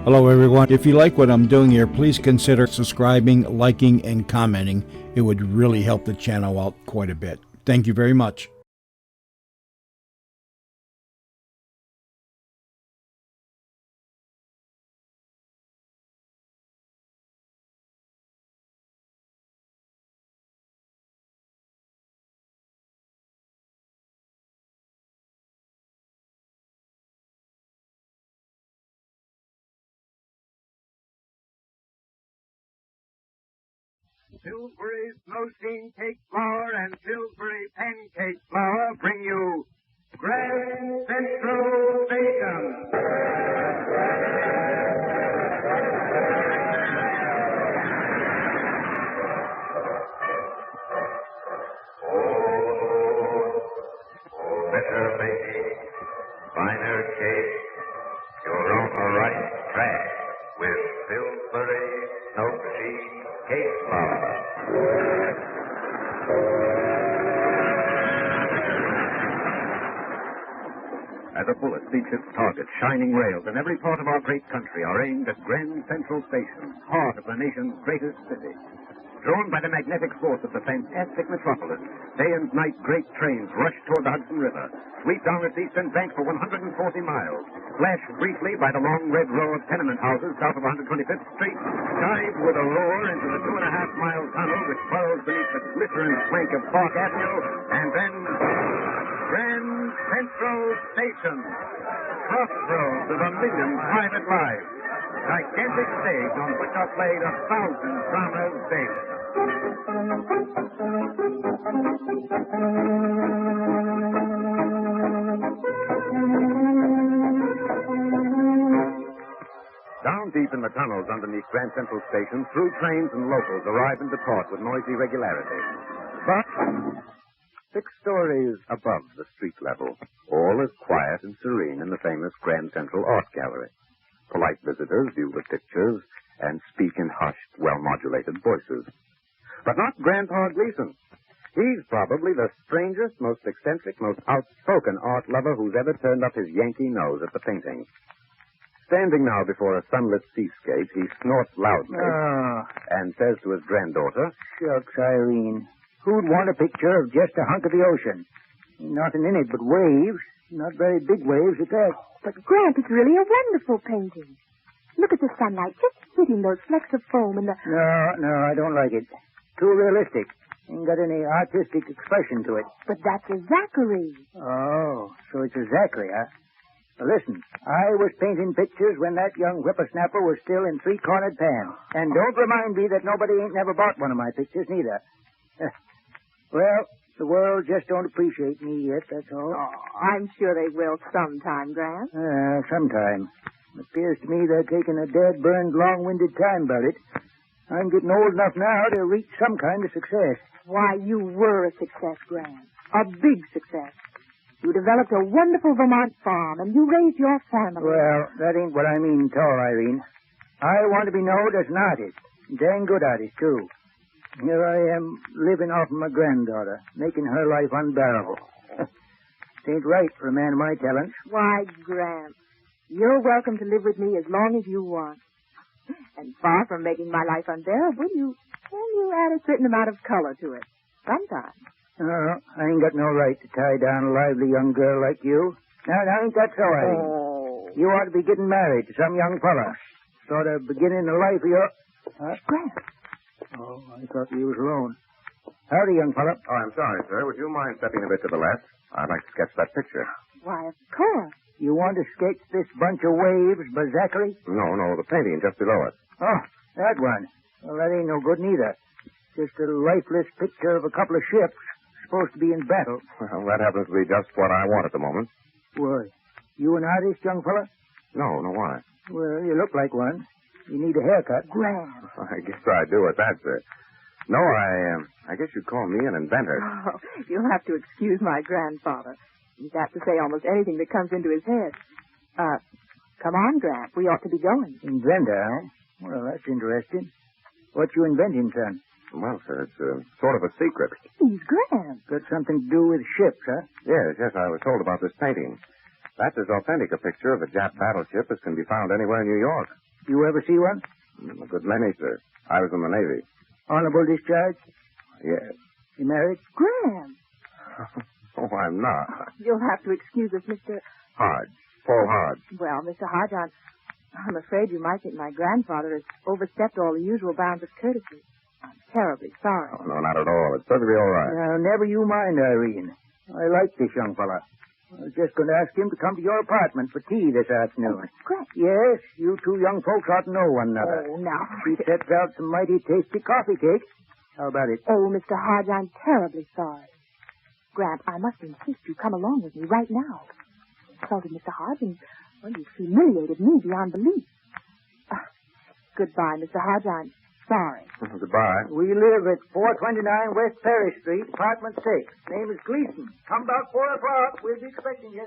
Hello, everyone. If you like what I'm doing here, please consider subscribing, liking, and commenting. It would really help the channel out quite a bit. Thank you very much. Pillsbury Snow-Steam Cake Flour and Pillsbury Pancake Flour bring you Grand Central Station. Better baking, finer cake, you're on the right track with Pillsbury Snow-Steam Cake Flour. As a bullet seeks its target, shining rails in every part of our great country are aimed at Grand Central Station, heart of the nation's greatest city. Drawn by the magnetic force of the fantastic metropolis, day and night great trains rush toward the Hudson River, sweep down its eastern bank for 140 miles, flash briefly by the long red row of tenement houses south of 125th Street, dive with a roar into the 2.5-mile tunnel which burrows beneath the glittering flank of Park Avenue, and then Grand Central Station, crossroads of a million private lives, gigantic stage on which are played 1,000 dramas daily. Down deep in the tunnels underneath Grand Central Station, through trains and locals arrive and depart with noisy regularity. But 6 stories above the street level, all is quiet and serene in the famous Grand Central Art Gallery. Polite visitors view the pictures and speak in hushed, well-modulated voices. But not Grandpa Gleason. He's probably the strangest, most eccentric, most outspoken art lover who's ever turned up his Yankee nose at the paintings. Standing now before a sunlit seascape, he snorts loudly and says to his granddaughter, Shucks, Irene. Who'd want a picture of just a hunk of the ocean? Nothing in it but waves. Not very big waves at that. But, Gramp, it's really a wonderful painting. Look at the sunlight just hitting those flecks of foam and the... No, I don't like it. Too realistic. Ain't got any artistic expression to it. But that's a Zachary. Oh, so it's a Zachary, huh? Well, listen, I was painting pictures when that young whippersnapper was still in 3-cornered pan. And don't remind me that nobody ain't never bought one of my pictures, neither. Well, the world just don't appreciate me yet, that's all. Oh, I'm sure they will sometime, Gramp. Sometime. It appears to me they're taking a dead-burned, long-winded time about it. I'm getting old enough now to reach some kind of success. Why, you were a success, Gramp. A big success. You developed a wonderful Vermont farm, and you raised your family. Well, that ain't what I mean at all, Irene. I want to be known as an artist. Dang good artist, too. Here I am, living off of my granddaughter, making her life unbearable. It ain't right for a man of my talents. Why, Gramp, you're welcome to live with me as long as you want. And far from making my life unbearable, you add a certain amount of color to it. Sometimes. Oh, I ain't got no right to tie down a lively young girl like you. Now, ain't that so, Irene? Oh. You ought to be getting married to some young fella. Sort of beginning the life of your... Gramp. Oh, I thought you was alone. Howdy, young fella. Oh, I'm sorry, sir. Would you mind stepping a bit to the left? I'd like to sketch that picture. Why, of course. You want to sketch this bunch of waves by Zachary? No, the painting just below it. Oh, that one. Well, that ain't no good neither. Just a lifeless picture of a couple of ships supposed to be in battle. Well, that happens to be just what I want at the moment. Why? You an artist, young fella? No, why? Well, you look like one. You need a haircut. Gramp. I guess I do at that, sir. No, I guess you'd call me an inventor. Oh, you'll have to excuse my grandfather. He's apt to say almost anything that comes into his head. Come on, Gramp. We ought to be going. Inventor, huh? Well, that's interesting. What you inventing, son? Well, sir, it's sort of a secret. He's Gramp. Got something to do with ships, huh? Yes, I was told about this painting. That's as authentic a picture of a Jap battleship as can be found anywhere in New York. You ever see one? A good many, sir. I was in the Navy. Honorable discharge? Yes. You married? Graham, Oh, I'm not. you'll have to excuse us, Mr. Hodge. Paul Hodge. Well, Mr. Hodge, I'm afraid you might think my grandfather has overstepped all the usual bounds of courtesy. I'm terribly sorry. Oh, no, not at all. It's perfectly all right. Now, never you mind, Irene. I like this young fella. I was just going to ask him to come to your apartment for tea this afternoon. Graham. Yes, you two young folks ought to know one another. Oh, now. She sets out some mighty tasty coffee cakes. How about it? Oh, Mr. Hodge, I'm terribly sorry. Grant, I must insist you come along with me right now. You insulted Mr. Hodge, and, well, you humiliated me beyond belief. Goodbye, Mr. Hodge. I'm sorry. Goodbye. We live at 429 West Perry Street, apartment 6. Name is Gleason. Come about 4 o'clock. We'll be expecting you.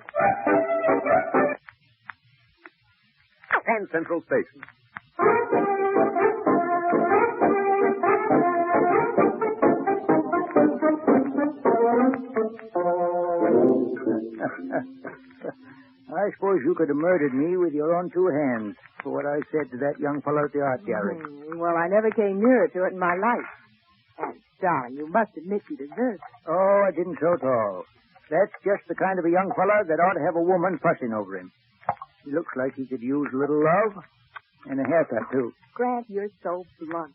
Penn Central Station. I suppose you could have murdered me with your own 2 hands for what I said to that young fellow at the art gallery. Well, I never came nearer to it in my life. And, darling, you must admit you deserved it. Oh, I didn't so at all. That's just the kind of a young fellow that ought to have a woman fussing over him. He looks like he could use a little love and a haircut, too. Grant, you're so blunt.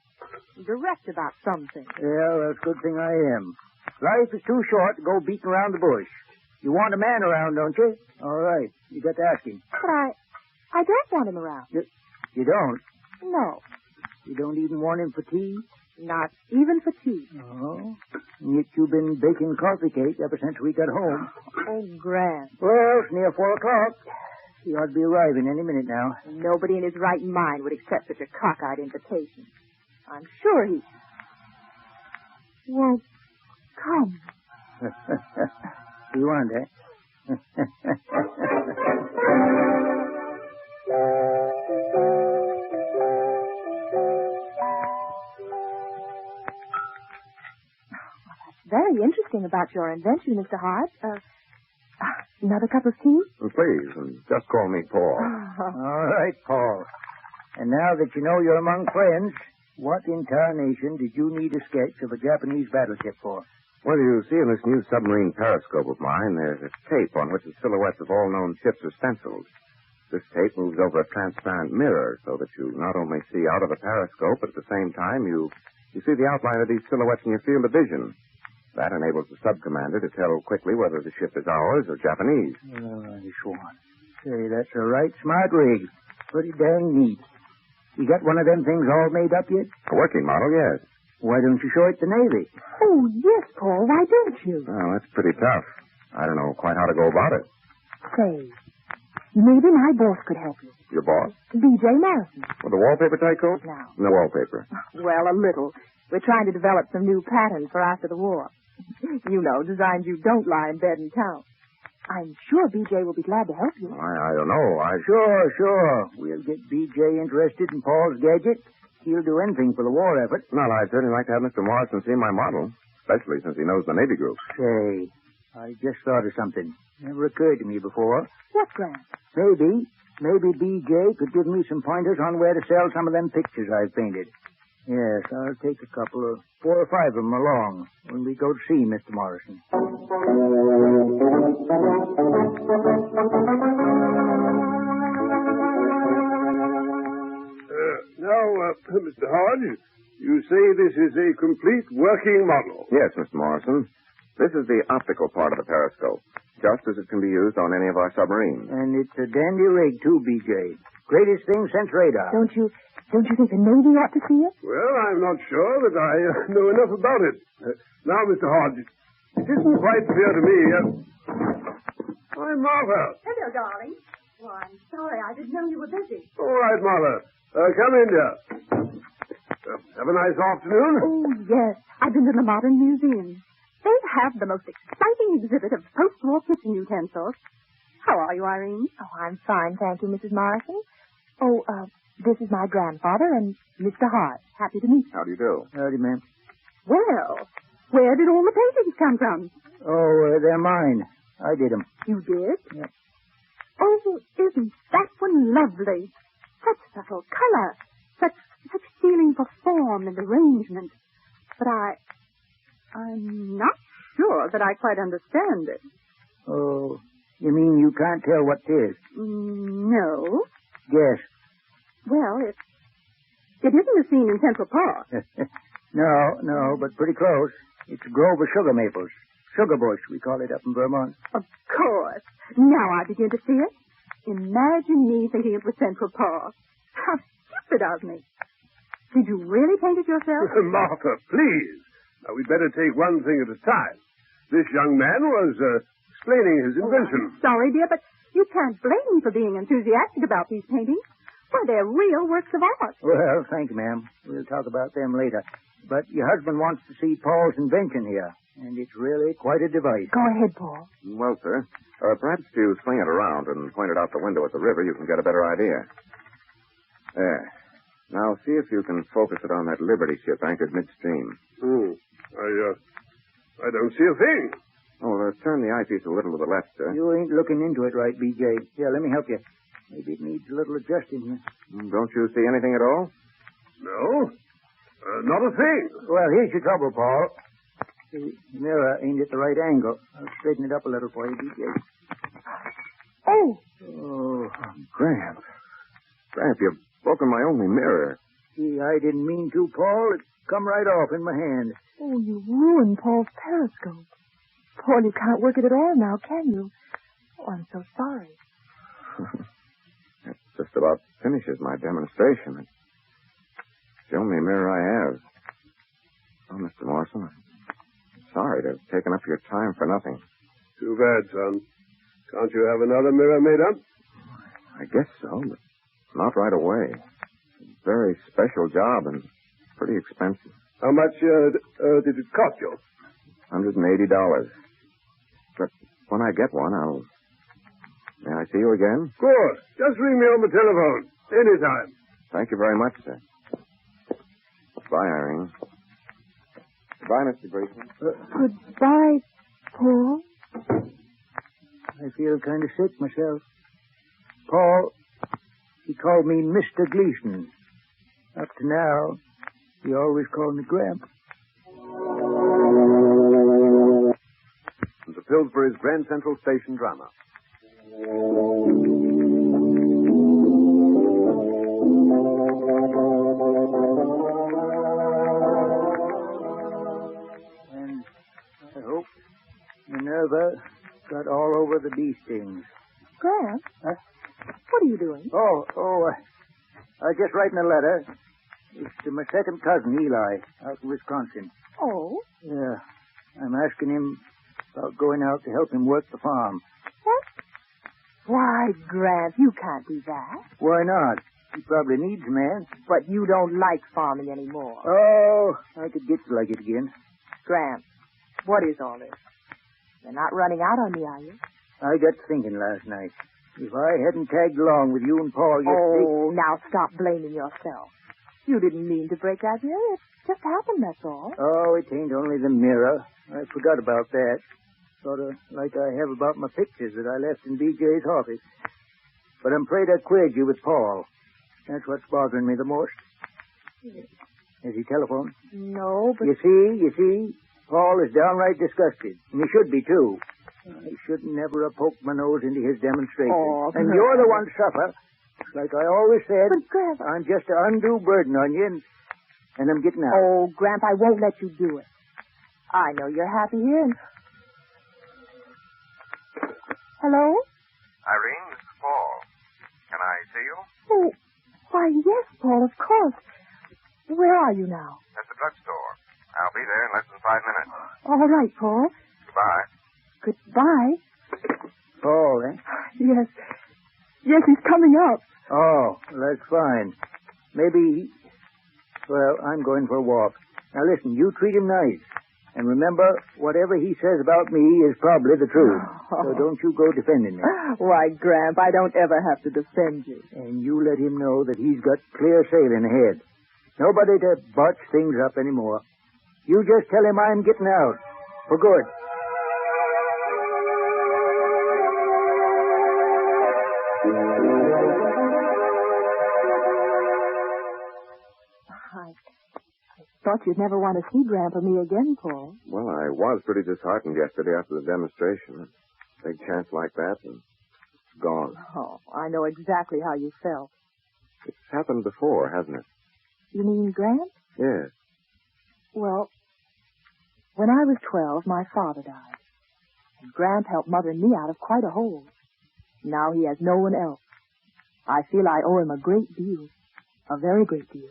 Direct about some things. Yeah, that's a good thing I am. Life is too short to go beating around the bush. You want a man around, don't you? All right. You got to ask him. But I don't want him around. You don't? No, You don't even want him for tea? not even for tea. Oh. And yet you've been baking coffee cake ever since we got home. Oh, Grant. Well, it's near 4 o'clock. He ought to be arriving any minute now. Nobody in his right mind would accept such a cockeyed invitation. I'm sure he won't come. You want, eh? Very interesting about your invention, Mr. Hodge. Another cup of tea? Please, and just call me Paul. All right, Paul. And now that you know you're among friends, what in tarnation did you need a sketch of a Japanese battleship for? Well, you see in this new submarine periscope of mine, there's a tape on which the silhouettes of all known ships are stenciled. This tape moves over a transparent mirror so that you not only see out of the periscope, but at the same time you see the outline of these silhouettes in your field of vision. That enables the sub-commander to tell quickly whether the ship is ours or Japanese. I swan. Say, that's a right smart rig. Pretty dang neat. You got one of them things all made up yet? A working model, yes. Why don't you show it to Navy? Oh, yes, Paul. Why don't you? Well, that's pretty tough. I don't know quite how to go about it. Say, maybe my boss could help you. Your boss? B.J. Marison. With the wallpaper tycoon? No. No wallpaper. Well, a little. We're trying to develop some new patterns for after the war. You know, designs you don't lie in bed and count. I'm sure B.J. will be glad to help you. I don't know. Sure. We'll get B.J. interested in Paul's gadget. He'll do anything for the war effort. Well, I'd certainly like to have Mr. Morrison see my model, especially since he knows the Navy group. Say, I just thought of something. Never occurred to me before. What, Grant? Maybe B.J. could give me some pointers on where to sell some of them pictures I've painted. Yes, I'll take a couple of 4 or 5 of them along when we go to see Mr. Morrison. Mr. Hodge, you say this is a complete working model. Yes, Mr. Morrison. This is the optical part of the periscope, just as it can be used on any of our submarines. And it's a dandy rig, too, B.J. Greatest thing since radar. Don't you think the Navy ought to see it? Well, I'm not sure that I know enough about it. Now, Mr. Hodge, it isn't quite clear to me. Hi, Martha. Hello, darling. Oh, I'm sorry. I didn't know you were busy. All right, Martha. Come in, dear. Have a nice afternoon. Oh, yes. I've been to the Modern Museum. They have the most exciting exhibit of post-war kitchen utensils. How are you, Irene? Oh, I'm fine, thank you, Mrs. Morrison. Oh, this is my grandfather and Mr. Hart. Happy to meet you. How do you do? Howdy, ma'am. Well, where did all the paintings come from? Oh, they're mine. I did them. You did? Yep. Oh, isn't that one lovely? Such subtle color, such feeling for form and arrangement. But I'm not sure that I quite understand it. Oh, you mean you can't tell what it is? No. Guess. Well, it isn't a scene in Central Park. No, but pretty close. It's a grove of sugar maples. Sugar bush, we call it up in Vermont. Of course. Now I begin to see it. Imagine me thinking it was Central Park. How stupid of me. Did you really paint it yourself? Martha, please. Now, we'd better take one thing at a time. This young man was explaining his invention. I'm sorry, dear, but you can't blame me for being enthusiastic about these paintings. Why, they're real works of art. Well, thank you, ma'am. We'll talk about them later. But your husband wants to see Paul's invention here, and it's really quite a device. Go ahead, Paul. Well, sir, perhaps if you swing it around and point it out the window at the river, you can get a better idea. There. Now, see if you can focus it on that Liberty ship anchored midstream. I don't see a thing. Oh, turn the eyepiece a little to the left, sir. You ain't looking into it right, B.J. Here, let me help you. Maybe it needs a little adjusting here. Don't you see anything at all? No. Not a thing. Well, here's your trouble, Paul. The mirror ain't at the right angle. I'll straighten it up a little for you, B.J. Oh, Gramp. Gramp, you've broken my only mirror. See, I didn't mean to, Paul. It come right off in my hand. Oh, you ruined Paul's periscope. Paul, you can't work it at all now, can you? Oh, I'm so sorry. That just about finishes my demonstration. It's the only mirror I have. Oh, Mr. Morrison, I'm sorry to have taken up your time for nothing. Too bad, son. Can't you have another mirror made up? I guess so, but not right away. It's a very special job and pretty expensive. How much did it cost you? $180. But when I get one, May I see you again? Of course. Just ring me on the telephone. Anytime. Thank you very much, sir. Goodbye, Irene. Goodbye, Mr. Grayson. Goodbye, Paul. I feel kind of sick myself. Paul, he called me Mr. Gleason. Up to now, he always called me Gramp. The Pillsbury's Grand Central Station drama. And I hope Minerva got all over the bee stings. Gramp? Huh? What are you doing? I just writing a letter. It's to my second cousin, Eli, out in Wisconsin. Oh? Yeah. I'm asking him about going out to help him work the farm. What? Why, Gramp, you can't do that. Why not? He probably needs a man. But you don't like farming anymore. Oh, I could get to like it again. Gramp, what is all this? You're not running out on me, are you? I got thinking last night. If I hadn't tagged along with you and Paul yesterday... Oh, now stop blaming yourself. You didn't mean to break that mirror. It just happened, that's all. Oh, it ain't only the mirror. I forgot about that. Sort of like I have about my pictures that I left in B.J.'s office. But I'm afraid I queered you with Paul. That's what's bothering me the most. Has he telephoned? No, but... You see, Paul is downright disgusted. And he should be, too. I shouldn't never have poked my nose into his demonstration. Oh, and you're the one to suffer. Like I always said, But, Gramp... I'm just an undue burden on you, and I'm getting out. Oh, Gramp, I won't let you do it. I know you're happy here and... Hello? Irene, this is Paul. Can I see you? Oh, why, yes, Paul, of course. Where are you now? At the drugstore. I'll be there in less than 5 minutes. All right, Paul. Goodbye. Goodbye. Paul, eh? Yes. Yes, he's coming up. Oh, that's fine. Maybe... Well, I'm going for a walk. Now, listen, you treat him nice. And remember, whatever he says about me is probably the truth. So don't you go defending me. Why, Gramp, I don't ever have to defend you. And you let him know that he's got clear sailing ahead. Nobody to botch things up anymore. You just tell him I'm getting out. For good. thought you'd never want to see Grandpa me again, Paul. Well, I was pretty disheartened yesterday after the demonstration. A big chance like that, and it's gone. Oh, I know exactly how you felt. It's happened before, hasn't it? You mean Grant? Yes. Well, when I was 12, my father died. And Grant helped Mother and me out of quite a hole. Now he has no one else. I feel I owe him a great deal. A very great deal.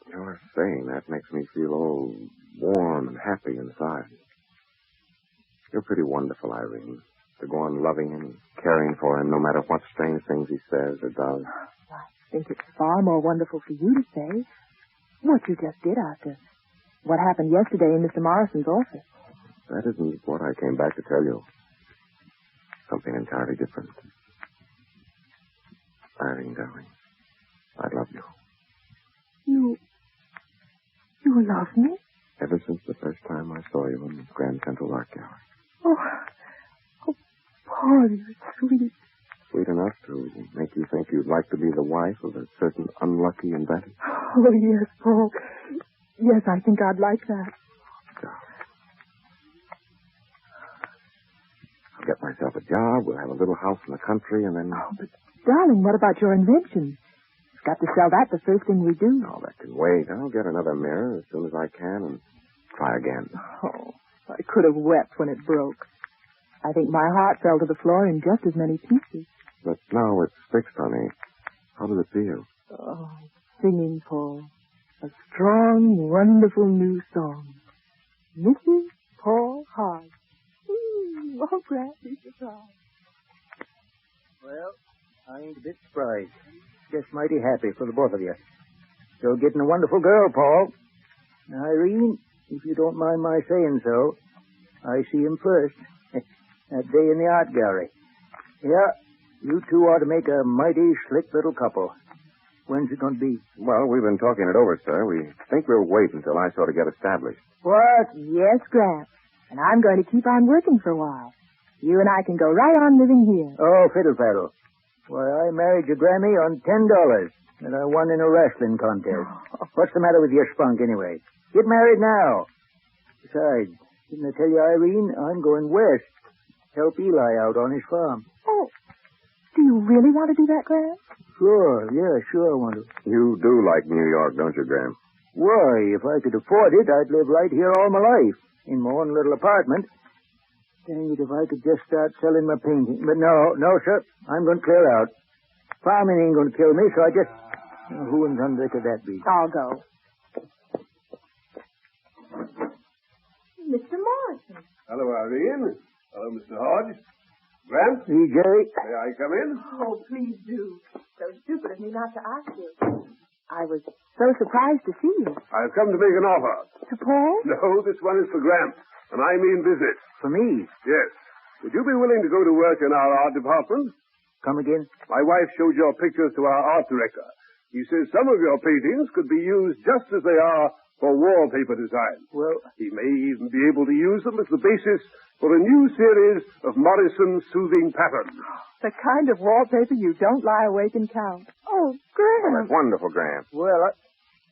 You're saying that makes me feel all warm and happy inside. You're pretty wonderful, Irene, to go on loving him, caring for him, no matter what strange things he says or does. I think it's far more wonderful for you to say what you just did after what happened yesterday in Mr. Morrison's office. That isn't what I came back to tell you. Something entirely different. Irene, darling, I love you. You love me? Ever since the first time I saw you in the Grand Central Art Gallery. Oh, Paul, you're sweet. Sweet enough to make you think you'd like to be the wife of a certain unlucky inventor? Oh, yes, Paul. Yes, I think I'd like that. I'll get myself a job, we'll have a little house in the country, and then... Oh, but, darling, what about your invention? You've got to sell that the first thing we do. Oh, that can wait. I'll get another mirror as soon as I can and try again. Oh, I could have wept when it broke. I think my heart fell to the floor in just as many pieces. But now it's fixed, honey. How does it feel? Oh, singing, Paul. A strong, wonderful new song. Mrs. Paul Hart. Oh, Grant, be surprised. Well, I ain't a bit surprised. Just mighty happy for the both of you. You're getting a wonderful girl, Paul. Now, Irene, if you don't mind my saying so, I see him first. That day in the art gallery. Yeah, you two ought to make a mighty slick little couple. When's it going to be? Well, we've been talking it over, sir. We think we'll wait until I sort of get established. What? Yes, Grant. And I'm going to keep on working for a while. You and I can go right on living here. Oh, fiddle faddle. Why, I married your Grammy on $10 that I won in a wrestling contest. What's the matter with your spunk, anyway? Get married now. Besides, didn't I tell you, Irene, I'm going west. Help Eli out on his farm. Oh, do you really want to do that, Grant? Sure, I want to. You do like New York, don't you, Graham? Why, if I could afford it, I'd live right here all my life, in my own little apartment. Dang it, if I could just start selling my painting. But no, sir, I'm going to clear out. Farming ain't going to kill me, so I just... Who in thunder could that be? I'll go. Mr. Morrison. Hello, Irene. Hello, Mr. Hodge. Grant? VJ? May I come in? Oh, please do. So stupid of me not to ask you. I was so surprised to see you. I've come to make an offer. To Paul? No, this one is for Grant, and I mean business. For me? Yes. Would you be willing to go to work in our art department? Come again? My wife showed your pictures to our art director. He says some of your paintings could be used just as they are for wallpaper design. Well... He may even be able to use them as the basis for a new series of Morrison soothing patterns. The kind of wallpaper you don't lie awake and count. Oh, Grant. Oh, that's wonderful, Graham. Well,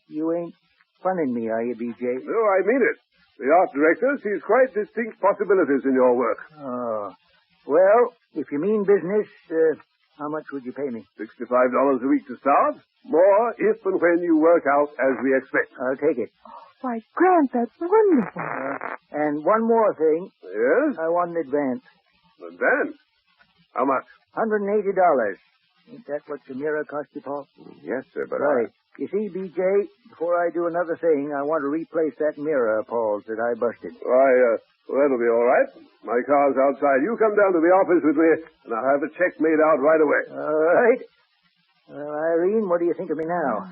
you ain't funning me, are you, BJ? No, I mean it. The art director sees quite distinct possibilities in your work. Oh. Well, if you mean business, how much would you pay me? $65 a week to start. More if and when you work out as we expect. I'll take it. Why, Grant, that's wonderful. And one more thing. Yes? I want an advance. Advance? How much? $180. Ain't that what the mirror cost you, Paul? Yes, sir, but Right. You see, BJ, before I do another thing, I want to replace that mirror of Paul's that I busted. Why, well, that'll be all right. My car's outside. You come down to the office with me, and I'll have a check made out right away. All right. Well, Irene, what do you think of me now?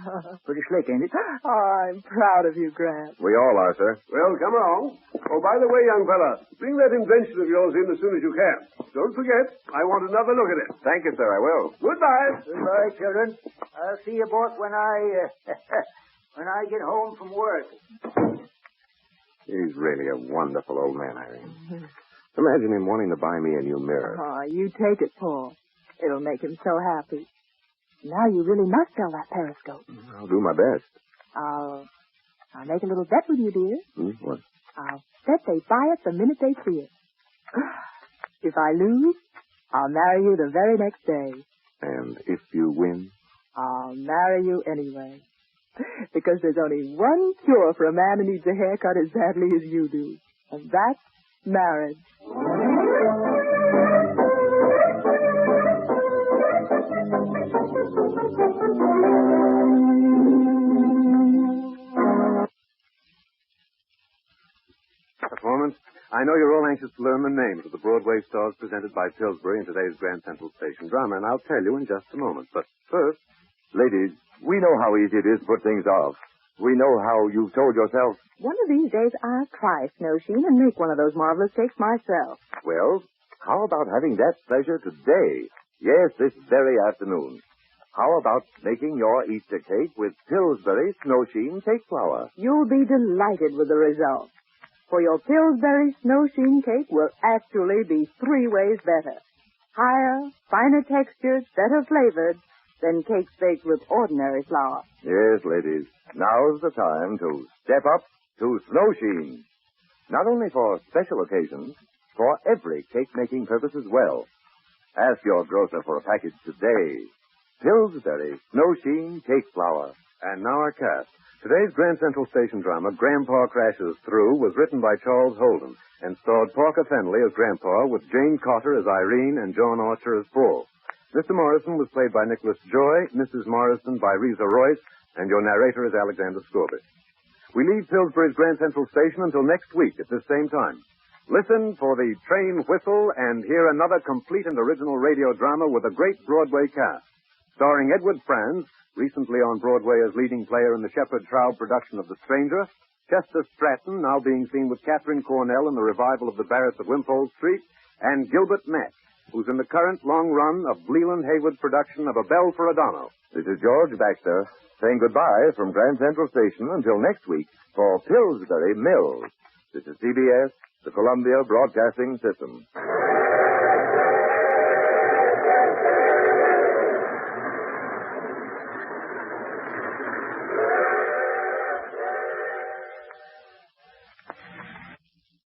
Pretty slick, ain't it? Oh, I'm proud of you, Grant. we all are, sir. Well, come along. Oh, by the way, young fella, bring that invention of yours in as soon as you can. Don't forget, I want another look at it. Thank you, sir, I will. Goodbye. Goodbye, children. I'll see you both when when I get home from work. He's really a wonderful old man, Irene. Imagine him wanting to buy me a new mirror. Oh, you take it, Paul. It'll make him so happy. Now you really must sell that periscope. I'll do my best. I'll I'll make a little bet with you, dear. What? I'll bet they buy it the minute they see it. If I lose, I'll marry you the very next day. And if you win? I'll marry you anyway. Because there's only one cure for a man who needs a haircut as badly as you do. And that's marriage. Performance. I know you're all anxious to learn the names of the Broadway stars presented by Pillsbury in today's Grand Central Station drama, and I'll tell you in just a moment. But first, Ladies, we know how easy it is to put things off. We know how you've told yourself, One of these days I'll try Snow Sheen and make one of those marvelous cakes myself. well, how about having that pleasure today? Yes, this very afternoon. How about making your Easter cake with Pillsbury Snow Sheen cake flour? You'll be delighted with the result. For your Pillsbury Snow Sheen cake will actually be 3 ways better. Higher, finer textured, better flavored than cakes baked with ordinary flour. Yes, ladies, now's the time to step up to Snow Sheen. Not only for special occasions, for every cake-making purpose as well. Ask your grocer for a package today. Pillsbury Snow Sheen cake flour. and now our cast. Today's Grand Central Station drama, Grandpa Crashes Through, was written by Charles Holden and starred Parker Fenley as Grandpa, with Jane Cotter as Irene and John Archer as Paul. Mr. Morrison was played by Nicholas Joy, Mrs. Morrison by Reza Royce, and your narrator is Alexander Scorbett. We leave Pillsbury's Grand Central Station until next week at this same time. Listen for the train whistle and hear another complete and original radio drama with a great Broadway cast. Starring Edward Franz, recently on Broadway as leading player in the Shepard Traub production of The Stranger, Chester Stratton, now being seen with Katharine Cornell in the revival of The Barretts of Wimpole Street, and Gilbert Mack, who's in the current long run of Leland Haywood's production of A Bell for Adano. This is George Baxter saying goodbye from Grand Central Station until next week for Pillsbury Mills. This is CBS, the Columbia Broadcasting System.